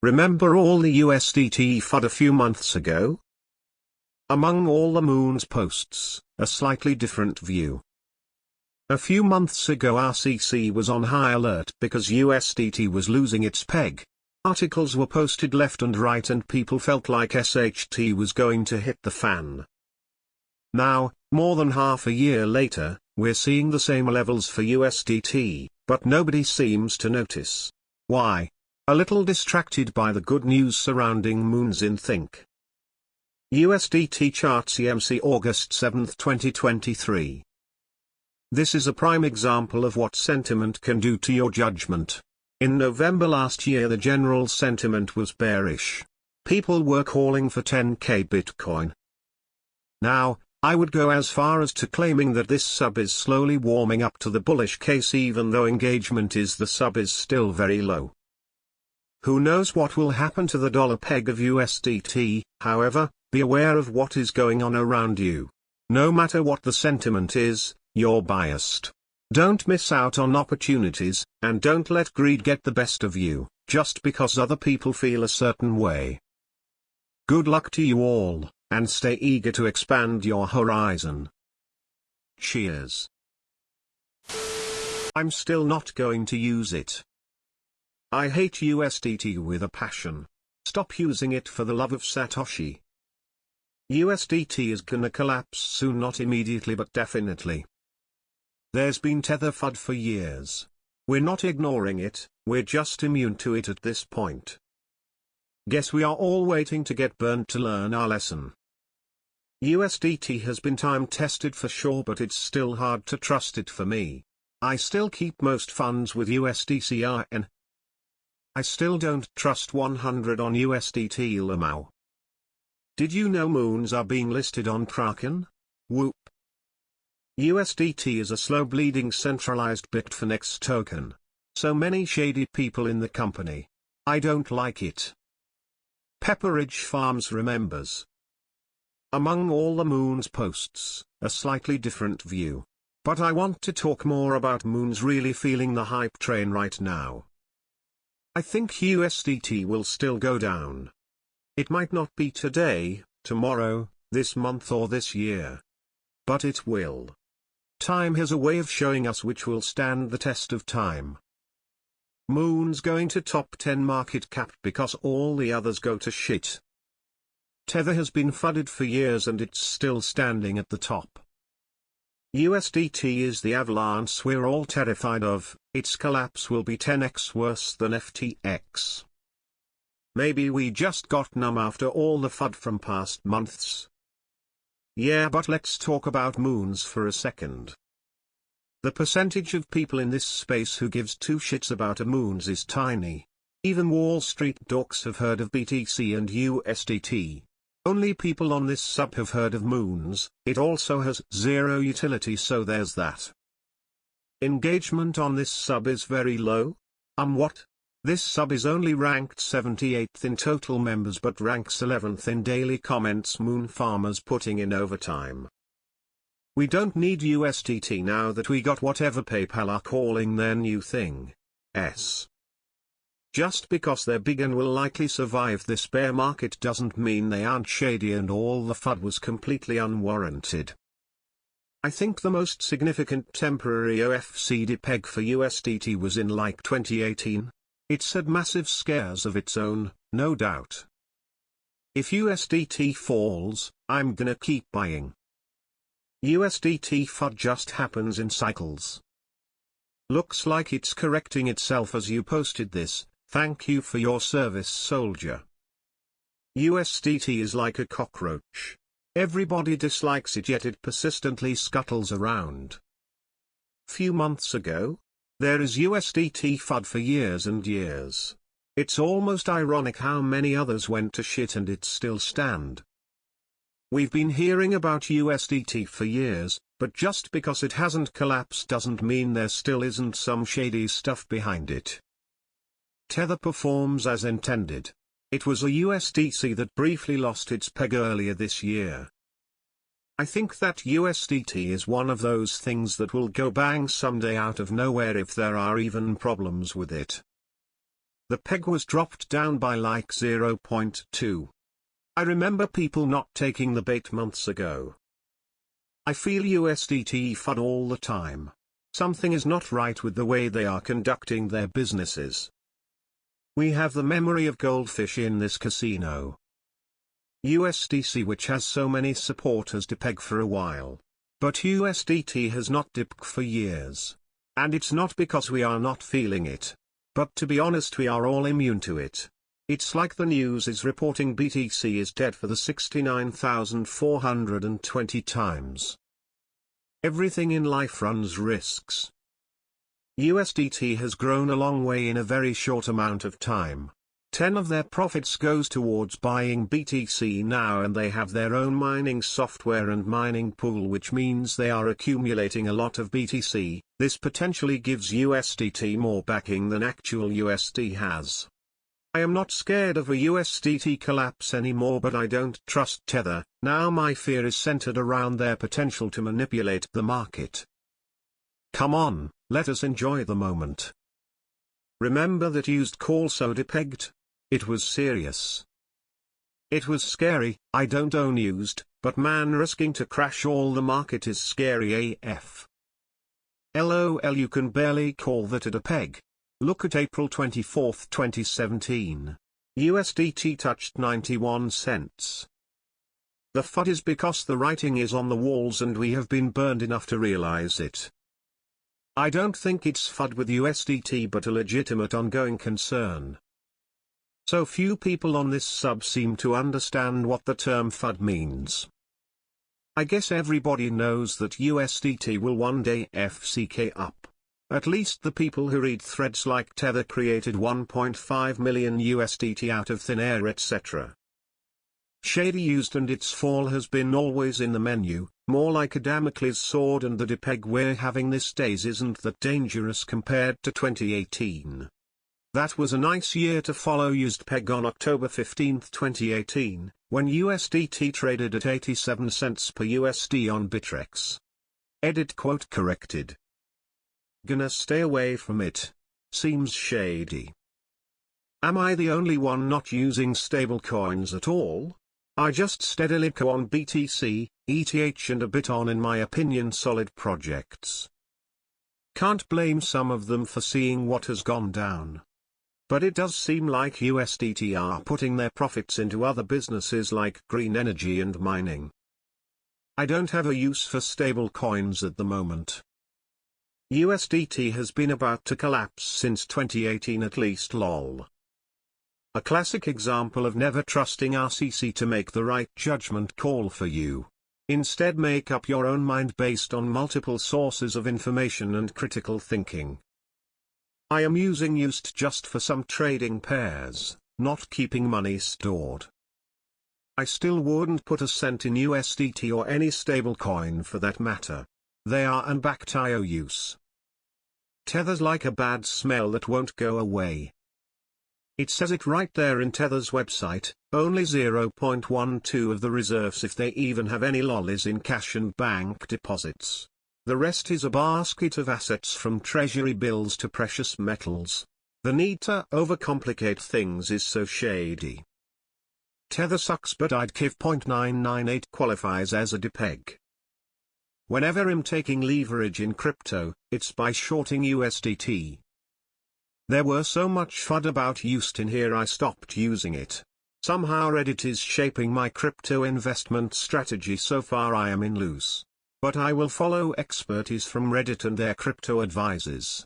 Remember all the USDT FUD a few months ago? Among all the Moon's posts, a slightly different view. A few months ago RCC was on high alert because USDT was losing its peg. Articles were posted left and right and people felt like SHT was going to hit the fan. Now, more than half a year later, we're seeing the same levels for USDT, but nobody seems to notice. Why? A little distracted by the good news surrounding Moons in Think. USDT chart CMC August 7, 2023. This is a prime example of what sentiment can do to your judgment. In November last year the general sentiment was bearish. People were calling for 10k Bitcoin. Now, I would go as far as to claiming that this sub is slowly warming up to the bullish case even though engagement the sub is still very low. Who knows what will happen to the dollar peg of USDT, however, be aware of what is going on around you. No matter what the sentiment is, you're biased. Don't miss out on opportunities, and don't let greed get the best of you, just because other people feel a certain way. Good luck to you all, and stay eager to expand your horizon. Cheers. I'm still not going to use it. I hate USDT with a passion. Stop using it for the love of Satoshi. USDT is gonna collapse soon, not immediately but definitely. There's been Tether FUD for years. We're not ignoring it, we're just immune to it at this point. Guess we are all waiting to get burned to learn our lesson. USDT has been time tested for sure, but it's still hard to trust it for me. I still keep most funds with USDCRN. I still don't trust 100 on USDT Lamau. Did you know Moons are being listed on Kraken? Whoop. USDT is a slow-bleeding centralized Bitfinex token. So many shady people in the company. I don't like it. Pepperidge Farms remembers. Among all the Moons posts, a slightly different view. But I want to talk more about Moons really feeling the hype train right now. I think USDT will still go down. It might not be today, tomorrow, this month or this year. But it will. Time has a way of showing us which will stand the test of time. Moon's going to top 10 market cap because all the others go to shit. Tether has been FUDed for years and it's still standing at the top. USDT is the avalanche we're all terrified of. Its collapse will be 10x worse than FTX. Maybe we just got numb after all the FUD from past months. Yeah, but let's talk about Moons for a second. The percentage of people in this space who gives two shits about a Moons is tiny. Even Wall Street dorks have heard of BTC and USDT. Only people on this sub have heard of Moons. It also has zero utility, so there's that. Engagement on this sub is very low? What? This sub is only ranked 78th in total members but ranks 11th in daily comments. Moon farmers putting in overtime. We don't need USDT now that we got whatever PayPal are calling their new thing. Just because they're big and will likely survive this bear market doesn't mean they aren't shady and all the FUD was completely unwarranted. I think the most significant temporary OFCD peg for USDT was in like 2018. It's had massive scares of its own, no doubt. If USDT falls, I'm gonna keep buying. USDT FUD just happens in cycles. Looks like it's correcting itself as you posted this. Thank you for your service, soldier. USDT is like a cockroach. Everybody dislikes it, yet it persistently scuttles around. Few months ago, there is USDT FUD for years and years. It's almost ironic how many others went to shit and it still stand. We've been hearing about USDT for years, but just because it hasn't collapsed doesn't mean there still isn't some shady stuff behind it. Tether performs as intended. It was a USDC that briefly lost its peg earlier this year. I think that USDT is one of those things that will go bang someday out of nowhere if there are even problems with it. The peg was dropped down by like 0.2. I remember people not taking the bait months ago. I feel USDT FUD all the time. Something is not right with the way they are conducting their businesses. We have the memory of goldfish in this casino. USDC, which has so many supporters, depeg for a while. But USDT has not dipped for years. And it's not because we are not feeling it. But to be honest, we are all immune to it. It's like the news is reporting BTC is dead for the 69,420 times. Everything in life runs risks. USDT has grown a long way in a very short amount of time. 10 of their profits goes towards buying BTC now, and they have their own mining software and mining pool, which means they are accumulating a lot of BTC. This potentially gives USDT more backing than actual USD has. I am not scared of a USDT collapse anymore, but I don't trust Tether. Now my fear is centered around their potential to manipulate the market. Come on, let us enjoy the moment. Remember that used also depegged? It was serious. It was scary. I don't own used, but man, risking to crash all the market is scary AF. LOL, you can barely call that a depeg. Look at April 24, 2017. USDT touched 91 cents. The FUD is because the writing is on the walls and we have been burned enough to realize it. I don't think it's FUD with USDT, but a legitimate ongoing concern. So few people on this sub seem to understand what the term FUD means. I guess everybody knows that USDT will one day FCK up. At least the people who read threads like Tether created 1.5 million USDT out of thin air, etc. Shady used, and its fall has been always in the menu, more like a Damocles sword, and the depeg we're having these days isn't that dangerous compared to 2018. That was a nice year to follow used peg on October 15, 2018, when USDT traded at 87 cents per USD on Bittrex. Edit quote corrected. Gonna stay away from it. Seems shady. Am I the only one not using stablecoins at all? I just steadily go on BTC, ETH and a bit on, in my opinion, solid projects. Can't blame some of them for seeing what has gone down. But it does seem like USDT are putting their profits into other businesses like green energy and mining. I don't have a use for stablecoins at the moment. USDT has been about to collapse since 2018 at least, lol. A classic example of never trusting RCC to make the right judgment call for you. Instead, make up your own mind based on multiple sources of information and critical thinking. I am using USD just for some trading pairs, not keeping money stored. I still wouldn't put a cent in USDT or any stablecoin for that matter. They are unbacked IOUs. Tether's like a bad smell that won't go away. It says it right there in Tether's website, only 0.12 of the reserves, if they even have any, lol, is in cash and bank deposits. The rest is a basket of assets from treasury bills to precious metals. The need to overcomplicate things is so shady. Tether sucks, but I'd give 0.998 qualifies as a depeg. Whenever I'm taking leverage in crypto, it's by shorting USDT. There were so much FUD about USD in here I stopped using it. Somehow Reddit is shaping my crypto investment strategy. So far I am in loose. But I will follow expertise from Reddit and their crypto advisors.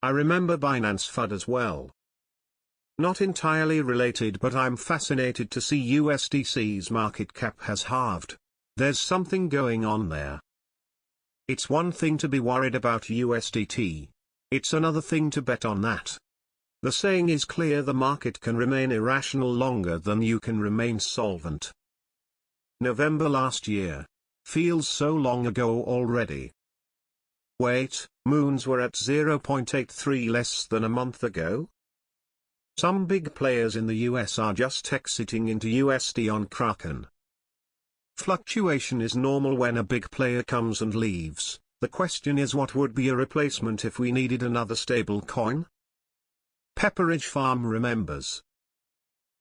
I remember Binance FUD as well. Not entirely related, but I'm fascinated to see USDC's market cap has halved. There's something going on there. It's one thing to be worried about USDT. It's another thing to bet on that. The saying is clear: the market can remain irrational longer than you can remain solvent. November last year. Feels so long ago already. Wait, moons were at 0.83 less than a month ago? Some big players in the US are just exiting into USD on Kraken. Fluctuation is normal when a big player comes and leaves. The question is, what would be a replacement if we needed another stable coin? Pepperidge Farm remembers.